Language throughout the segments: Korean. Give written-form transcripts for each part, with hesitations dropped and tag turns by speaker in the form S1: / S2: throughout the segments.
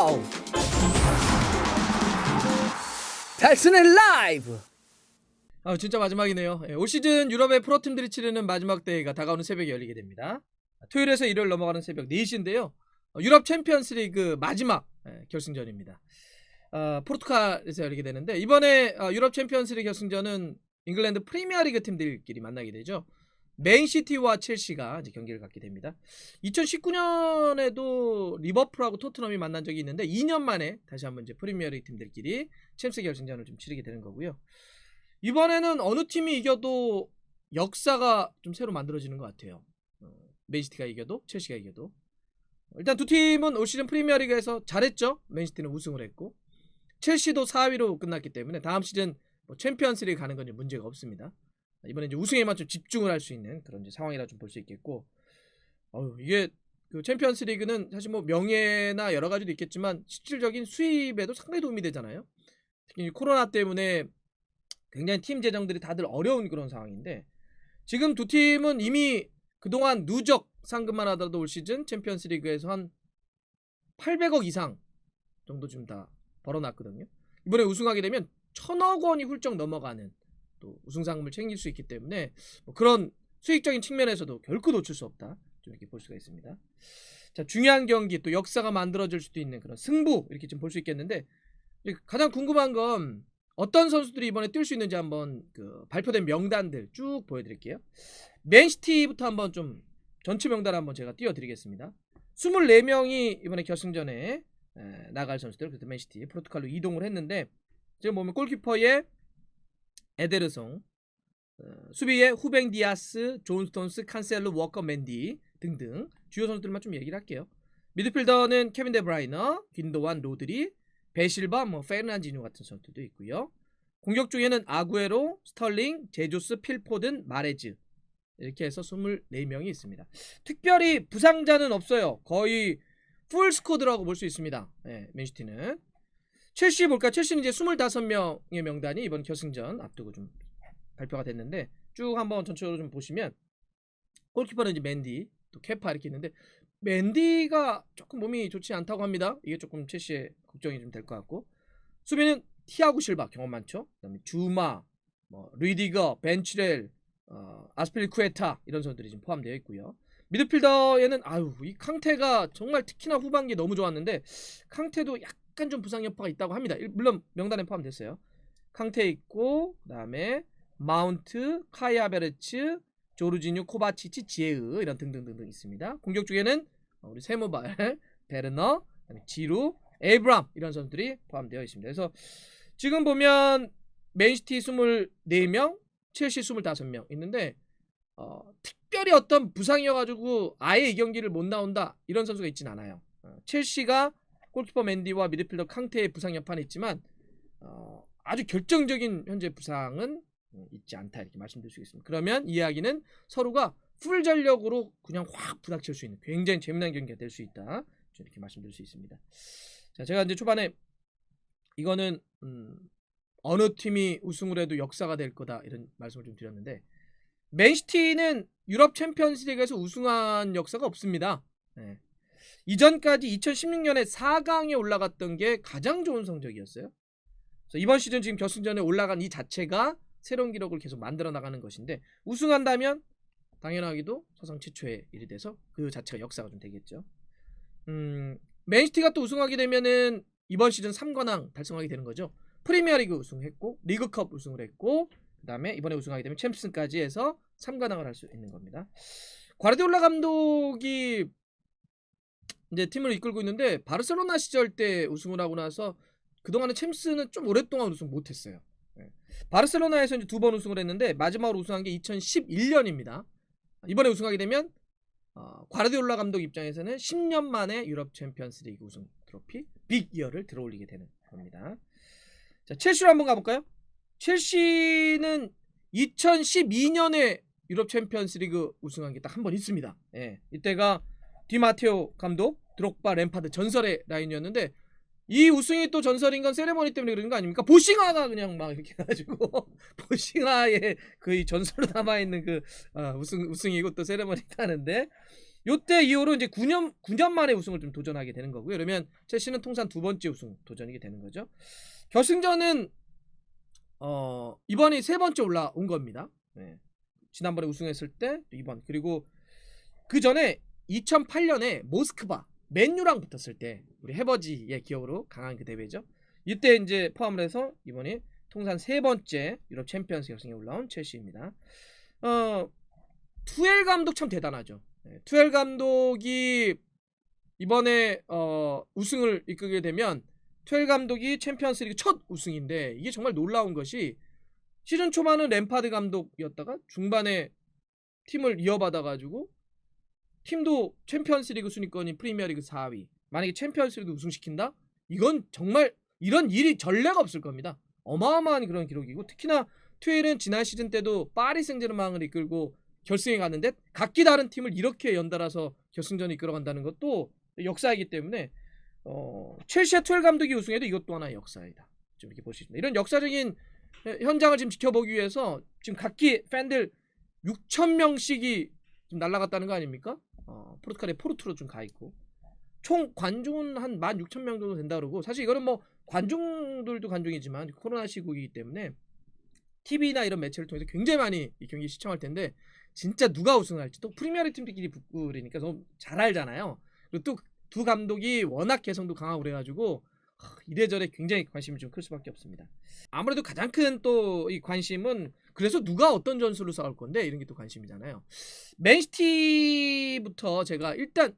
S1: go! 달슨의 라이브! 진짜 마지막이네요. 올 시즌 유럽의 프로팀들이 치르는 마지막 대회가 다가오는 새벽에 열리게 됩니다. 토요일에서 일요일 넘어가는 새벽 4시인데요. 유럽 챔피언스 리그 마지막 결승전입니다. 포르투갈에서 열리게 되는데, 이번에 유럽 챔피언스 리그 결승전은 잉글랜드 프리미어 리그 팀들끼리 만나게 되죠. 맨시티와 첼시가 이제 경기를 갖게 됩니다. 2019년에도 리버풀하고 토트넘이 만난 적이 있는데 2년 만에 다시 한번 이제 프리미어리그 팀들끼리 챔스 결승전을 좀 치르게 되는 거고요. 이번에는 어느 팀이 이겨도 역사가 좀 새로 만들어지는 것 같아요. 맨시티가 이겨도 첼시가 이겨도. 일단 두 팀은 올 시즌 프리미어리그에서 잘했죠. 맨시티는 우승을 했고, 첼시도 4위로 끝났기 때문에 다음 시즌 챔피언스리그 가는 건 문제가 없습니다. 이번에 이제 우승에만 좀 집중을 할 수 있는 그런 이제 상황이라 좀 볼 수 있겠고, 이게 그 챔피언스 리그는 사실 뭐 명예나 여러 가지도 있겠지만 실질적인 수입에도 상당히 도움이 되잖아요. 특히 코로나 때문에 굉장히 팀 재정들이 다들 어려운 그런 상황인데, 지금 두 팀은 이미 그동안 누적 상금만 하더라도 올 시즌 챔피언스 리그에서 한 800억 이상 정도 좀 다 벌어놨거든요. 이번에 우승하게 되면 1000억 원이 훌쩍 넘어가는 또 우승 상금을 챙길 수 있기 때문에 그런 수익적인 측면에서도 결코 놓칠 수 없다, 좀 이렇게 볼 수가 있습니다. 자, 중요한 경기, 또 역사가 만들어질 수도 있는 그런 승부, 이렇게 좀 볼 수 있겠는데, 가장 궁금한 건 어떤 선수들이 이번에 뛸 수 있는지 한번 발표된 명단들 쭉 보여드릴게요. 맨시티부터 한번 좀 전체 명단을 한번 제가 띄워드리겠습니다. 24명이 이번에 결승전에 나갈 선수들, 그때 맨시티 포르투갈로 이동을 했는데, 지금 보면 골키퍼에 에데르송, 수비에 후뱅 디아스, 존 스톤스, 칸셀로, 워커, 맨디 등등 주요 선수들만 좀 얘기를 할게요. 미드필더는 케빈 데브라이너, 귄도완, 로드리, 베실바, 페르난지뉴 같은 선수들도 있고요. 공격 중에는 아구에로, 스털링, 제조스, 필포든, 마레즈, 이렇게 해서 24명이 있습니다. 특별히 부상자는 없어요. 거의 풀 스쿼드라고 볼 수 있습니다. 맨시티는. 첼시 볼까? 첼시는 이제 25명의 명단이 이번 결승전 앞두고 좀 발표가 됐는데, 쭉 한번 전체적으로 좀 보시면 골키퍼는 이제 맨디, 또 케파 이렇게 있는데, 맨디가 조금 몸이 좋지 않다고 합니다. 이게 조금 첼시의 걱정이 좀 될 것 같고, 수비는 티아고 실바, 경험 많죠. 그다음에 주마, 리디거, 벤치렐, 아스필리쿠에타, 이런 선수들이 지금 포함되어 있고요. 미드필더에는 이 캉테가 정말 특히나 후반기에 너무 좋았는데, 캉테도 약간 좀 부상 여파가 있다고 합니다. 물론 명단에 포함됐어요. 캉테 있고, 그다음에 마운트, 카이 하베르츠, 조르지뉴, 코바치치, 지에으, 이런 등등등등 있습니다. 공격 중에는 우리 세모발, 베르너, 지루, 에이브람, 이런 선수들이 포함되어 있습니다. 그래서 지금 보면 맨시티 24명, 첼시 25명 있는데, 특별히 어떤 부상이어가지고 아예 이 경기를 못 나온다, 이런 선수가 있진 않아요. 첼시가 골키퍼 맨디와 미드필더 캉테의 부상 여파는 있지만 아주 결정적인 현재 부상은 있지 않다, 이렇게 말씀드릴 수 있습니다. 그러면 이 이야기는 서로가 풀 전력으로 그냥 확 부닥칠 수 있는 굉장히 재미난 경기가 될 수 있다, 이렇게 말씀드릴 수 있습니다. 자, 제가 이제 초반에 이거는 어느 팀이 우승을 해도 역사가 될 거다, 이런 말씀을 좀 드렸는데, 맨시티는 유럽 챔피언스 리그에서 우승한 역사가 없습니다. 이전까지 2016년에 4강에 올라갔던 게 가장 좋은 성적이었어요. 그래서 이번 시즌 지금 결승전에 올라간 이 자체가 새로운 기록을 계속 만들어 나가는 것인데, 우승한다면 당연하게도 사상 최초의 일이 돼서 그 자체가 역사가 좀 되겠죠. 맨시티가 또 우승하게 되면은 이번 시즌 3관왕 달성하게 되는 거죠. 프리미어리그 우승했고, 리그컵 우승을 했고, 그 다음에 이번에 우승하게 되면 챔피언스까지 해서 3관왕을 할 수 있는 겁니다. 과르디올라 감독이 이제 팀을 이끌고 있는데, 바르셀로나 시절 때 우승을 하고 나서 그동안은 챔스는 좀 오랫동안 우승 못했어요. 바르셀로나에서 이제 2번 우승을 했는데, 마지막으로 우승한 게 2011년입니다. 이번에 우승하게 되면 과르디올라 감독 입장에서는 10년 만에 유럽 챔피언스 리그 우승 트로피 빅 이어를 들어올리게 되는 겁니다. 자, 첼시로 한번 가볼까요? 첼시는 2012년에 유럽 챔피언스 리그 우승한 게 딱 한 번 있습니다. 이때가 디마테오 감독, 드록바, 램파드 전설의 라인이었는데, 이 우승이 또 전설인 건 세레머니 때문에 그러는 거 아닙니까? 보싱아가 그냥 막 이렇게 해가지고 보싱아의 그 전설로 남아있는 그 우승이고 또 세레머니 하는데, 요때 이후로 이제 9년 만에 우승을 좀 도전하게 되는 거고요. 그러면 첼시는 통산 2번째 우승 도전이게 되는 거죠. 결승전은 이번이 3번째 올라온 겁니다. 네. 지난번에 우승했을 때 이번, 그리고 그 전에 2008년에 모스크바 맨유랑 붙었을 때 우리 해버지의 기억으로 강한 그 대회죠. 이때 이제 포함을 해서 이번이 통산 3번째 유럽 챔피언스 결승에 올라온 첼시입니다. 투엘 감독 참 대단하죠. 투엘 감독이 이번에 우승을 이끌게 되면 투엘 감독이 챔피언스리그 첫 우승인데, 이게 정말 놀라운 것이 시즌 초반은 램파드 감독이었다가 중반에 팀을 이어받아가지고 팀도 챔피언스리그 순위권인 프리미어리그 4위, 만약에 챔피언스리그 우승시킨다? 이건 정말 이런 일이 전례가 없을 겁니다. 어마어마한 그런 기록이고, 특히나 투엘은 지난 시즌 때도 파리 생제르맹을 이끌고 결승에 갔는데 각기 다른 팀을 이렇게 연달아서 결승전에 이끌어간다는 것도 역사이기 때문에 첼시의 투엘 감독이 우승해도 이것도 하나의 역사이다. 좀 이렇게 볼 수 있습니다. 이런 역사적인 현장을 지금 지켜보기 위해서 지금 각기 팬들 6,000명씩이 지금 날아갔다는 거 아닙니까? 포르투갈의 포르투로 좀 가 있고, 총 관중은 한 16,000명 정도 된다 그러고, 사실 이거는 뭐 관중들도 관중이지만 코로나 시국이기 때문에 TV나 이런 매체를 통해서 굉장히 많이 이 경기 시청할 텐데, 진짜 누가 우승을 할지 또 프리미어리그 팀들끼리 붙고 그러니까 너무 잘 알잖아요. 그리고 또 두 감독이 워낙 개성도 강하고 그래가지고 이래저래 굉장히 관심이 좀 클 수밖에 없습니다. 아무래도 가장 큰 또 이 관심은 그래서 누가 어떤 전술로 싸울 건데, 이런 게 또 관심이잖아요. 맨시티부터 일단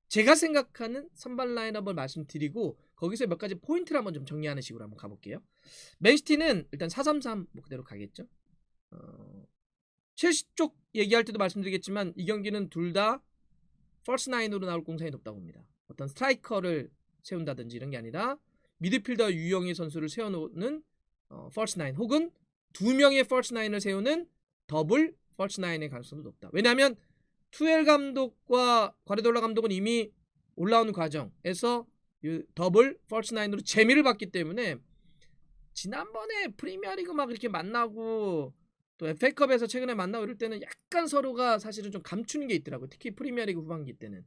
S1: 제가 생각하는 선발 라인업을 말씀드리고 거기서 몇 가지 포인트를 한번 좀 정리하는 식으로 한번 가볼게요. 맨시티는 일단 4-3-3 뭐 그대로 가겠죠. 첼시 쪽 얘기할 때도 말씀드리겠지만 이 경기는 둘 다 퍼스트 나인으로 나올 공산이 높다고 봅니다. 어떤 스트라이커를 세운다든지 이런 게 아니라 미드필더 유영희 선수를 세워놓는 퍼스트 나인, 혹은 2명의 퍼스트 나인을 세우는 더블 퍼스트 나인의 가능성도 높다. 왜냐하면 투엘 감독과 과르디올라 감독은 이미 올라오는 과정에서 더블 퍼스트 나인으로 재미를 봤기 때문에, 지난번에 프리미어리그 막 이렇게 만나고 또 FA컵에서 최근에 만나고 이럴 때는 약간 서로가 사실은 좀 감추는 게 있더라고요. 특히 프리미어리그 후반기 때는.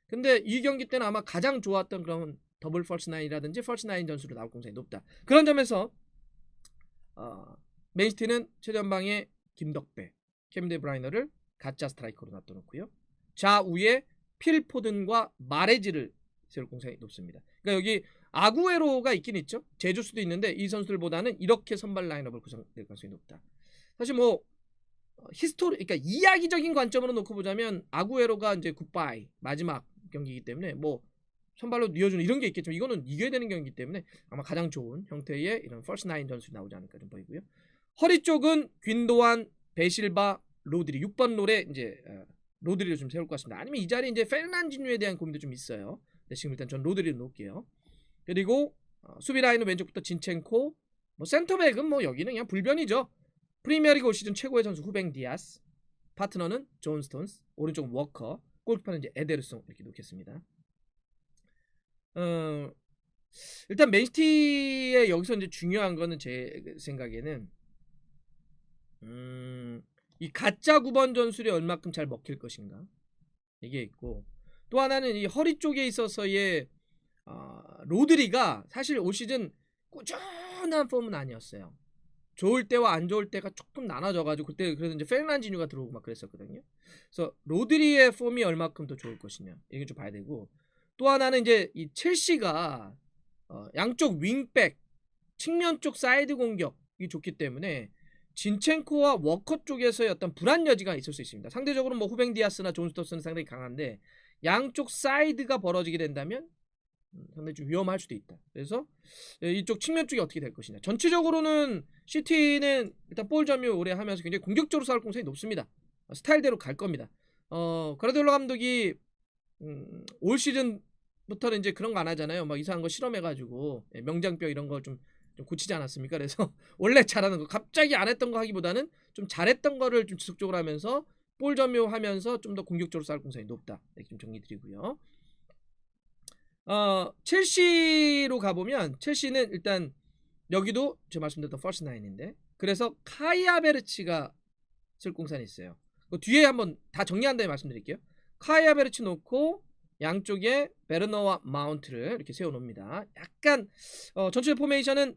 S1: 근데 이 경기 때는 아마 가장 좋았던 그런 더블 퍼스트 나인이라든지 퍼스트 나인 전술로 나올 공산이 높다. 그런 점에서 맨시티는 최전방에 김덕배, 케빈 데브라이너를 가짜 스트라이커로 놔둬놓고요. 좌우에 필 포든과 마레지를 세울 공산이 높습니다. 그러니까 여기 아구에로가 있긴 있죠. 제주스도 있는데 이 선수들보다는 이렇게 선발 라인업을 구성될 가능성이 높다. 사실 뭐 그러니까 이야기적인 관점으로 놓고 보자면 아구에로가 이제 굿바이 마지막 경기이기 때문에 뭐 선발로 이어주는 이런 게 있겠지만, 이거는 이겨야 되는 경기이기 때문에 아마 가장 좋은 형태의 이런 퍼스트 나인 전술이 나오지 않을까 좀 보이고요. 허리 쪽은 귄도안, 베실바, 로드리, 6번 롤에 이제 로드리를 좀 세울 것 같습니다. 아니면 이 자리에 이제 페르난지뉴에 대한 고민도 좀 있어요. 네, 지금 일단 전 로드리를 놓을게요. 그리고 수비 라인은 왼쪽부터 진첸코, 뭐 센터백은 뭐 여기는 그냥 불변이죠. 프리미어리그 올 시즌 최고의 선수 후뱅 디아스, 파트너는 존 스톤스, 오른쪽 워커, 골키퍼는 이제 에데르송 이렇게 놓겠습니다. 일단 맨시티의 여기서 이제 중요한 거는 제 생각에는 이 가짜 9번 전술이 얼마큼 잘 먹힐 것인가, 이게 있고, 또 하나는 이 허리 쪽에 있어서의 로드리가 사실 올 시즌 꾸준한 폼은 아니었어요. 좋을 때와 안 좋을 때가 조금 나눠져가지고 그때 그래서 이제 페르난지뉴가 들어오고 막 그랬었거든요. 그래서 로드리의 폼이 얼마큼 더 좋을 것이냐, 이게 좀 봐야 되고, 또 하나는 이제 이 첼시가 양쪽 윙백, 측면 쪽 사이드 공격이 좋기 때문에 진첸코와 워커 쪽에서의 어떤 불안 여지가 있을 수 있습니다. 상대적으로 뭐 후뱅 디아스나 존 스톤스는 상당히 강한데 양쪽 사이드가 벌어지게 된다면 상당히 좀 위험할 수도 있다. 그래서 이쪽 측면 쪽이 어떻게 될 것이냐. 전체적으로는 시티는 일단 볼 점유 오래 하면서 굉장히 공격적으로 싸울 공산이 높습니다. 스타일대로 갈 겁니다. 과르디올라 감독이 올 시즌부터는 이제 그런 거 안 하잖아요. 막 이상한 거 실험해가지고 명장뼈 이런 거 좀 고치지 않았습니까? 그래서 원래 잘하는 거 갑자기 안 했던 거 하기보다는 좀 잘했던 거를 좀 지속적으로 하면서 볼 점유하면서 좀 더 공격적으로 싸울 공산이 높다. 이렇게 좀 정리드리고요. 첼시로 가보면 첼시는 일단 여기도 제가 말씀드렸던 퍼스트 나인인데, 그래서 카이 하베르츠가 쓸 공산이 있어요. 그 뒤에 한번 다 정리한 다음에 말씀드릴게요. 카이 하베르츠 놓고 양쪽에 베르너와 마운트를 이렇게 세워놓습니다. 약간 전체 포메이션은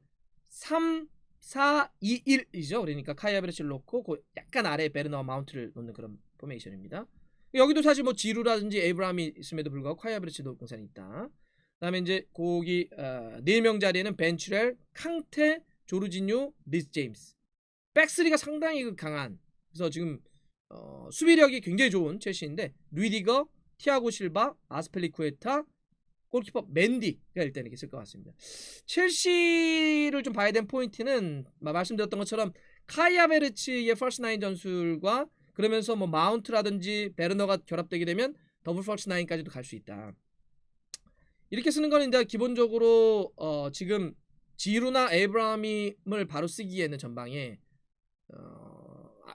S1: 3, 4, 2, 1이죠. 그러니까 카이 하베르츠를 놓고 그 약간 아래에 베르너와 마운트를 놓는 그런 포메이션입니다. 여기도 사실 뭐 지루라든지 에이브라함이 있음에도 불구하고 카이 하베르츠 놓을 공산이 있다. 그다음에 이제 거기 4명 자리에는 벤츄렐, 캉테, 조르지뉴, 리스 제임스. 백스리가 상당히 강한, 그래서 지금 수비력이 굉장히 좋은 첼시인데 루이디거, 티아고 실바, 아스펠리쿠에타, 골키퍼 맨디가 일단 이렇게 쓸 것 같습니다. 첼시를 좀 봐야 되는 포인트는 말씀드렸던 것처럼 카이 하베르츠의 퍼스트 나인 전술과 그러면서 뭐 마운트라든지 베르너가 결합되게 되면 더블 퍼스트 나인까지도 갈 수 있다. 이렇게 쓰는 거는 이제 기본적으로 지금 지루나 에이브라함을 바로 쓰기에는 전방에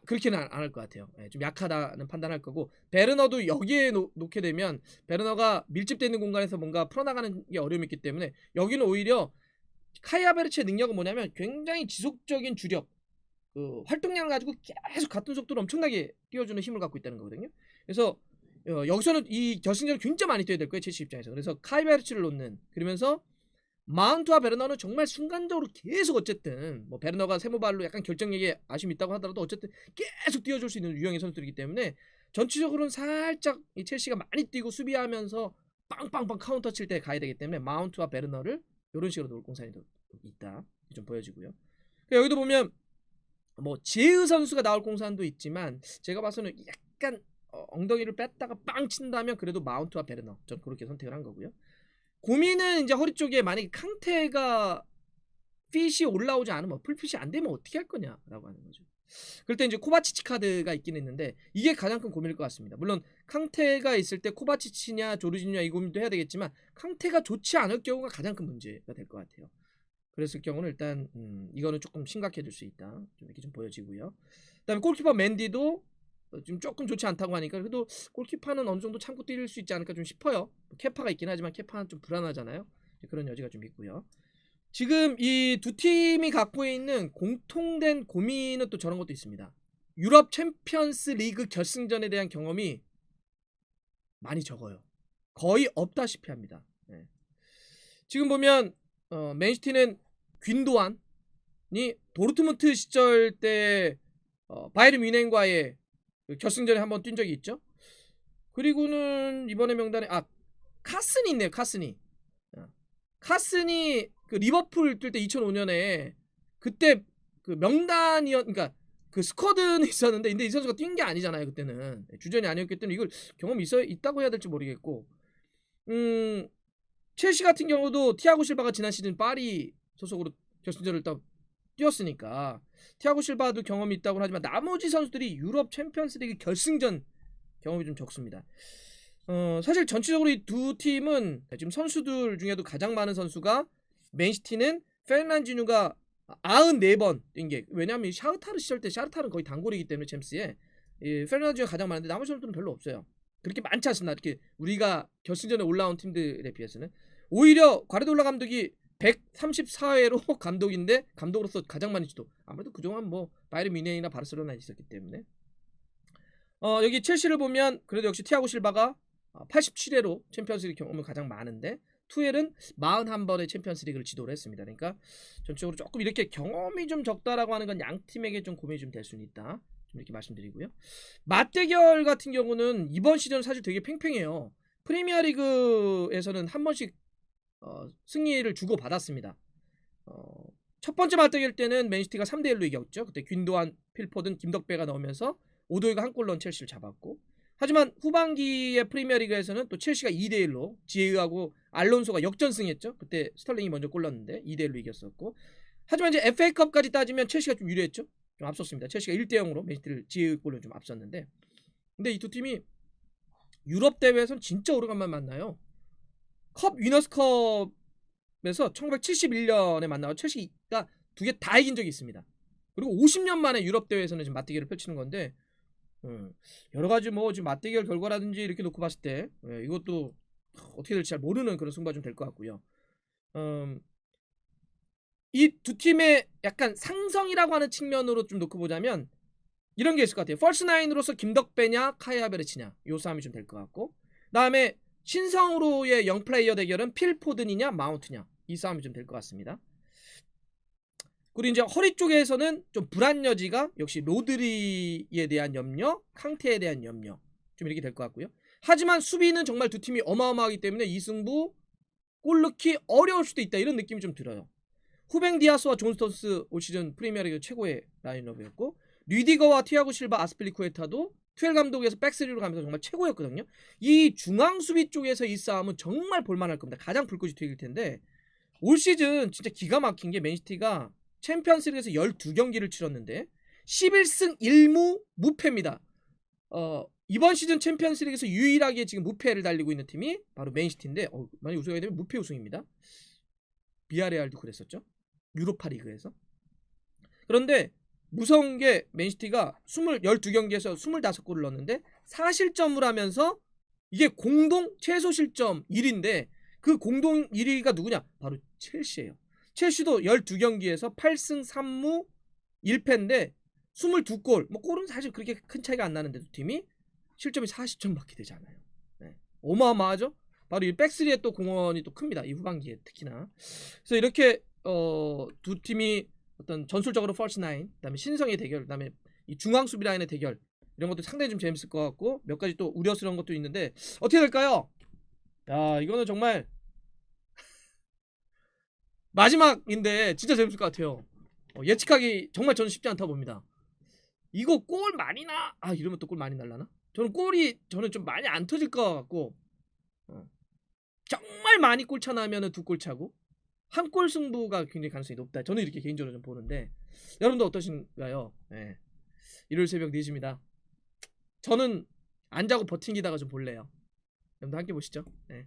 S1: 그렇게는 안 할 것 같아요. 좀 약하다는 판단할 거고, 베르너도 여기에 놓게 되면 베르너가 밀집되어 있는 공간에서 뭔가 풀어나가는 게 어려움이 있기 때문에 여기는 오히려 카이 하베르츠의 능력은 뭐냐면 굉장히 지속적인 주력, 그 활동량을 가지고 계속 같은 속도로 엄청나게 띄워주는 힘을 갖고 있다는 거거든요. 그래서 여기서는 이 결승전을 굉장히 많이 뛰어야 될 거예요, 첼시 입장에서. 그래서 카이 하베르츠를 놓는, 그러면서 마운트와 베르너는 정말 순간적으로 계속 어쨌든 뭐 베르너가 세모발로 약간 결정력에 아쉬움이 있다고 하더라도 어쨌든 계속 뛰어줄 수 있는 유형의 선수들이기 때문에 전체적으로는 살짝 이 첼시가 많이 뛰고 수비하면서 빵빵빵 카운터 칠 때 가야 되기 때문에 마운트와 베르너를 이런 식으로 놓을 공산이 있다 좀 보여지고요. 여기도 보면 뭐 제흐 선수가 나올 공산도 있지만 제가 봐서는 약간 엉덩이를 뺐다가 빵 친다면 그래도 마운트와 베르너, 전 그렇게 선택을 한 거고요. 고민은 이제 허리 쪽에 만약에 캉테가 핏이 올라오지 않으면, 풀핏이 안 되면 어떻게 할 거냐라고 하는 거죠. 그럴 때 이제 코바치치 카드가 있긴 있는데 이게 가장 큰 고민일 것 같습니다. 물론 캉테가 있을 때 코바치치냐 조르지냐 이 고민도 해야 되겠지만 캉테가 좋지 않을 경우가 가장 큰 문제가 될 것 같아요. 그랬을 경우는 일단 이거는 조금 심각해질 수 있다, 좀 이렇게 좀 보여지고요. 그다음에 골키퍼 맨디도 지금 조금 좋지 않다고 하니까 그래도 골키퍼는 어느 정도 참고 뛰릴 수 있지 않을까 좀 싶어요. 케파가 있긴 하지만 케파는 좀 불안하잖아요. 그런 여지가 좀 있고요. 지금 이 두 팀이 갖고 있는 공통된 고민은 또 저런 것도 있습니다. 유럽 챔피언스 리그 결승전에 대한 경험이 많이 적어요. 거의 없다시피 합니다. 네. 지금 보면 맨시티는 귄도안이 도르트문트 시절 때 바이에른 뮌헨과의 결승전에 한번 뛴 적이 있죠. 그리고는 이번에 명단에 카슨이 있네요. 카슨이 그 리버풀 뛸 때 2005년에 그때 그 그러니까 그 스쿼드는 있었는데 근데 이 선수가 뛴 게 아니잖아요. 그때는 주전이 아니었기 때문에 이걸 경험이 있다고 해야 될지 모르겠고, 첼시 같은 경우도 티아고 실바가 지난 시즌 파리 소속으로 결승전을 또 뛰었으니까 티아고 실바도 경험이 있다고 하지만 나머지 선수들이 유럽 챔피언스리그 결승전 경험이 좀 적습니다. 사실 전체적으로 이 두 팀은 지금 선수들 중에도 가장 많은 선수가 맨시티는 페르난지뉴가 94번 뛴 게, 왜냐하면 샤흐타르 시절 때 샤흐타르는 거의 단골이기 때문에 챔스에 페르난지뉴가 가장 많은데 나머지 선수들은 별로 없어요. 그렇게 많지 않습니다. 이렇게 우리가 결승전에 올라온 팀들에 비해서는. 오히려 과르디올라 감독이 134회로 감독인데 감독으로서 가장 많이 지도, 아무래도 그동안 뭐 바이에른 뮌헨이나 바르셀로나 있었기 때문에. 여기 첼시를 보면 그래도 역시 티아고 실바가 87회로 챔피언스리그 경험이 가장 많은데 투엘은 41번의 챔피언스리그를 지도를 했습니다. 그러니까 전체적으로 조금 이렇게 경험이 좀 적다라고 하는 건 양 팀에게 좀 고민이 좀 될 수는 있다, 좀 이렇게 말씀드리고요. 맞대결 같은 경우는 이번 시즌 사실 되게 팽팽해요. 프리미어리그에서는 한 번씩 승리를 주고 받았습니다. 첫 번째 맞대결 때는 맨시티가 3대1로 이겼죠. 그때 균도안, 필포든, 김덕배가 넣으면서 오도이가 한 골 넣은 첼시를 잡았고, 하지만 후반기의 프리미어리그에서는 또 첼시가 2대1로 지에우하고 알론소가 역전승했죠. 그때 스털링이 먼저 골 넣었는데 2대1로 이겼었고, 하지만 이제 FA컵까지 따지면 첼시가 좀 유리했죠. 좀 앞섰습니다. 첼시가 1대0으로 맨시티를 지에우 골로 좀 앞섰는데, 근데 이 두 팀이 유럽 대회에서는 진짜 오래간만에 만나요. 컵 위너스컵에서 1971년에 만나고 첼시가 두 개 다 이긴 적이 있습니다. 그리고 50년 만에 유럽 대회에서는 지금 맞대결을 펼치는 건데, 여러 가지 뭐 지금 맞대결 결과라든지 이렇게 놓고 봤을 때 이것도 어떻게 될지 잘 모르는 그런 승부가 좀 될 것 같고요. 이 두 팀의 약간 상성이라고 하는 측면으로 좀 놓고 보자면 이런 게 있을 것 같아요. 펄스 나인으로서 김덕배냐 카이 하베르츠냐 요 싸움이 좀 될 것 같고, 그다음에 신성으로의 영플레이어 대결은 필 포든이냐 마운트냐 이 싸움이 좀 될 것 같습니다. 그리고 이제 허리 쪽에서는 좀 불안 여지가 역시 로드리에 대한 염려, 캉테에 대한 염려 좀 이렇게 될 것 같고요. 하지만 수비는 정말 두 팀이 어마어마하기 때문에 이 승부 골 넣기 어려울 수도 있다 이런 느낌이 좀 들어요. 후뱅 디아스와 존 스톤스 올 시즌 프리미어리그 최고의 라인업이었고, 류디거와 티아고 실바, 아스필리쿠에타도 투엘 감독에서 백스리로 가면서 정말 최고였거든요. 이 중앙 수비 쪽에서 이 싸움은 정말 볼만할 겁니다. 가장 불꽃이 튀길 텐데, 올 시즌 진짜 기가 막힌 게 맨시티가 챔피언스리그에서 12경기를 치렀는데 11승 1무 무패입니다. 이번 시즌 챔피언스리그에서 유일하게 지금 무패를 달리고 있는 팀이 바로 맨시티인데, 만약 우승하게 되면 무패 우승입니다. 비아레알도 그랬었죠. 유로파리그에서. 그런데 무서운 게 맨시티가 12경기에서 25골을 넣었는데 4실점을 하면서 이게 공동 최소 실점 1위인데 그 공동 1위가 누구냐? 바로 첼시예요. 첼시도 12경기에서 8승 3무 1패인데 22골. 뭐 골은 사실 그렇게 큰 차이가 안 나는데 두 팀이 실점이 40점밖에 되지 않아요. 네. 어마어마하죠? 바로 이 백스리의 또 공헌이 또 큽니다. 이 후반기에 특히나. 그래서 이렇게 두 팀이 어떤 전술적으로 펄스 나인, 그다음에 신성의 대결, 그다음에 이 중앙 수비 라인의 대결 이런 것도 상당히 좀 재밌을 것 같고 몇 가지 또 우려스러운 것도 있는데 어떻게 될까요? 야, 이거는 정말 마지막인데 진짜 재밌을 것 같아요. 예측하기 정말 저는 쉽지 않다 봅니다. 이거 골 많이 나? 이러면 또 골 많이 날라나? 저는 좀 많이 안 터질 것 같고, 정말 많이 골차 나면은 2골 차고 한 골 승부가 굉장히 가능성이 높다. 저는 이렇게 개인적으로 좀 보는데 여러분도 어떠신가요? 네. 일요일 새벽 4시입니다. 저는 안 자고 버팅기다가 좀 볼래요. 여러분도 함께 보시죠. 네.